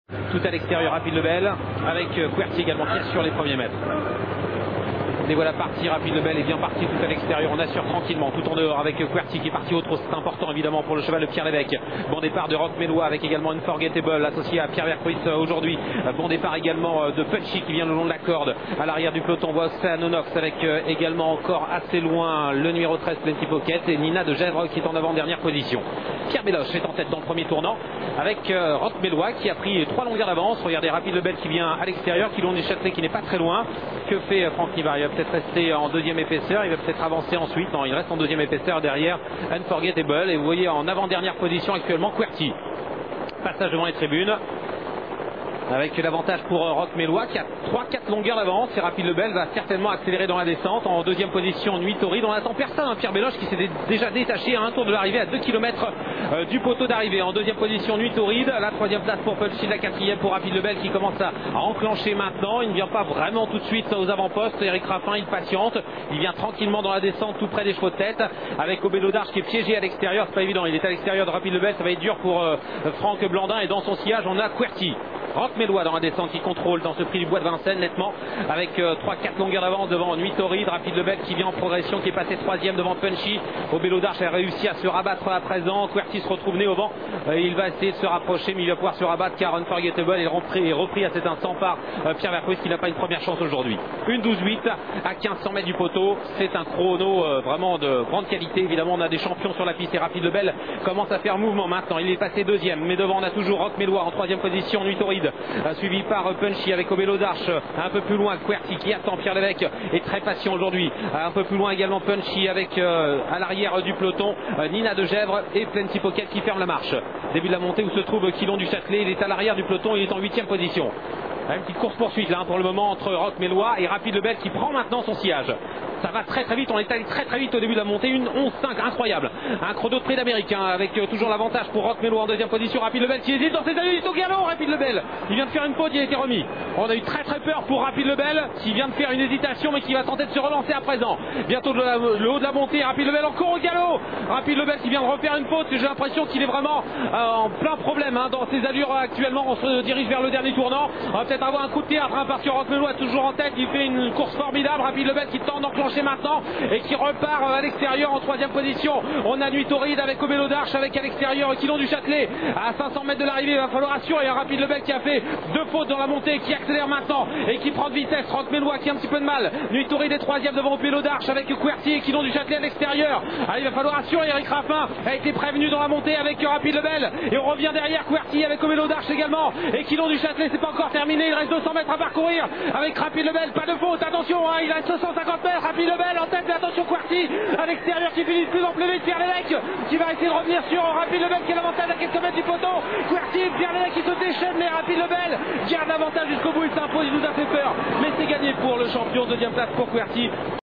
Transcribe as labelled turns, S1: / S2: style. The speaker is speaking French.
S1: Tout à l'extérieur, Rapide Lebel, avec Quercy également qui assure les premiers mètres. Les voilà partis, Rapide Lebel est bien parti tout à l'extérieur, on assure tranquillement, tout en dehors avec Quercy qui est parti au trot, c'est important évidemment pour le cheval de Pierre Lévesque. Bon départ de Rock Mélois avec également Unforgettable associé à Pierre Vercruis aujourd'hui. Bon départ également de Punchy qui vient le long de la corde. À l'arrière du peloton, on voit Océanonox avec également encore assez loin le numéro 13 Plenty Pocket et Nina de Gèvres qui est en avant-dernière position. Pierre Béloche est en tête dans le premier tournant avec Rock Mélois qui a pris 3 longueurs d'avance. Regardez Rapide Lebel qui vient à l'extérieur, qui l'on du Châtelet qui n'est pas très loin. Que fait Franck Nivard? Il va peut-être rester en deuxième épaisseur, il va peut-être avancer ensuite. Non, il reste en deuxième épaisseur derrière Unforgettable. Et vous voyez en avant-dernière position actuellement Quercy. Passage devant les tribunes. Avec l'avantage pour Rock Mélois qui a 3-4 longueurs d'avance. Et Rapide Lebel va certainement accélérer dans la descente. En deuxième position, Nuit Torride. On attend personne, Pierre Béloche qui s'est déjà détaché à un tour de l'arrivée à 2 km du poteau d'arrivée. En deuxième position, Nuit Torride. La troisième place pour Punchy, la quatrième pour Rapide Lebel qui commence à enclencher maintenant. Il ne vient pas vraiment tout de suite aux avant-postes. Eric Raffin, il patiente. Il vient tranquillement dans la descente tout près des chevaux de tête. Avec Obélo d'Arche qui est piégé à l'extérieur. C'est pas évident. Il est à l'extérieur de Rapide Lebel. Ça va être dur pour Franck Blandin. Et dans son sillage, on a Quercy. Rock Mélois dans la descente qui contrôle dans ce prix du bois de Vincennes nettement avec 3-4 longueurs d'avance devant Nuit Torride. Rapide Lebel qui vient en progression, qui est passé 3e devant Punchy. Obélo d'Arche a réussi à se rabattre à présent. Quercy se retrouve né au vent. Il va essayer de se rapprocher mais il va pouvoir se rabattre car Unforgettable est repris à cet instant par Pierre Vercruis qui n'a pas une première chance aujourd'hui. Une 12-8 à 1500 mètres du poteau. C'est un chrono vraiment de grande qualité. Évidemment on a des champions sur la piste et Rapide Lebel commence à faire mouvement maintenant. Il est passé 2e mais devant on a toujours Rock Mélois en 3e position. Nuit Torride suivi par Punchy avec Obélo d'Arche. Un peu plus loin Quercy qui attend. Pierre Lévesque est très patient aujourd'hui. Un peu plus loin également Punchy avec à l'arrière du peloton Nina de Gèvres et Plenty Pocket qui ferme la marche. Début de la montée où se trouve Quilon du Châtelet. Il est à l'arrière du peloton, il est en 8e position. Une petite course poursuite là pour le moment entre Rock Mélois et Rapide Lebel qui prend maintenant son sillage. Ça va très vite, on est allé très vite au début de la montée, une 11-5 incroyable. Un chrono de prix d'américain avec toujours l'avantage pour Rock Mélois en deuxième position. Rapide Lebel qui hésite dans ses allées, il est au galop. Rapide Lebel, il vient de faire une faute, il a été remis. On a eu très peur pour Rapide Lebel qui vient de faire une hésitation mais qui va tenter de se relancer à présent. Bientôt le haut de la montée, Rapide Lebel encore au galop. Rapide Lebel qui vient de refaire une faute, j'ai l'impression qu'il est vraiment en plein problème dans ses allures actuellement. On se dirige vers le dernier tournant. On va peut-être avoir un coup de théâtre parce que Rock Mélois est toujours en tête, il fait une course formidable. Rapide Lebel qui tente d'enclencher maintenant et qui repart à l'extérieur en 3e position. On a Nuit Torride avec Obélo d'Arche avec à l'extérieur Quilon du Châtelet. À 500 mètres de l'arrivée, il va falloir assurer. Il y a Rapide Lebel qui a fait 2 fautes dans la montée, qui accélère maintenant et qui prend de vitesse. Rock Mélois qui a un petit peu de mal. Nuit Torride est 3e devant Obélo d'Arche avec Quercy et Quilon du Châtelet à l'extérieur. Il va falloir assurer. Eric Raffin a été prévenu dans la montée avec Rapide Lebel et on revient derrière Quercy avec Obélo d'Arche également et Quilon du Châtelet. C'est pas encore terminé, il reste 200 mètres à parcourir avec Rapide Lebel. Pas de faute, attention, il a 250 mètres. Rapide Lebel en tête, mais attention Quercy à l'extérieur qui finit de plus en plus vite. Pierre Lévesque qui va essayer de revenir sur Rapide Lebel qui a l'avantage à quelques mètres du poteau. Quercy et Pierre Lévesque qui se déchaînent, mais Rapide Lebel garde l'avantage jusqu'au bout. Il s'impose, il nous a fait peur, mais c'est gagné pour le champion. Deuxième place pour Quercy.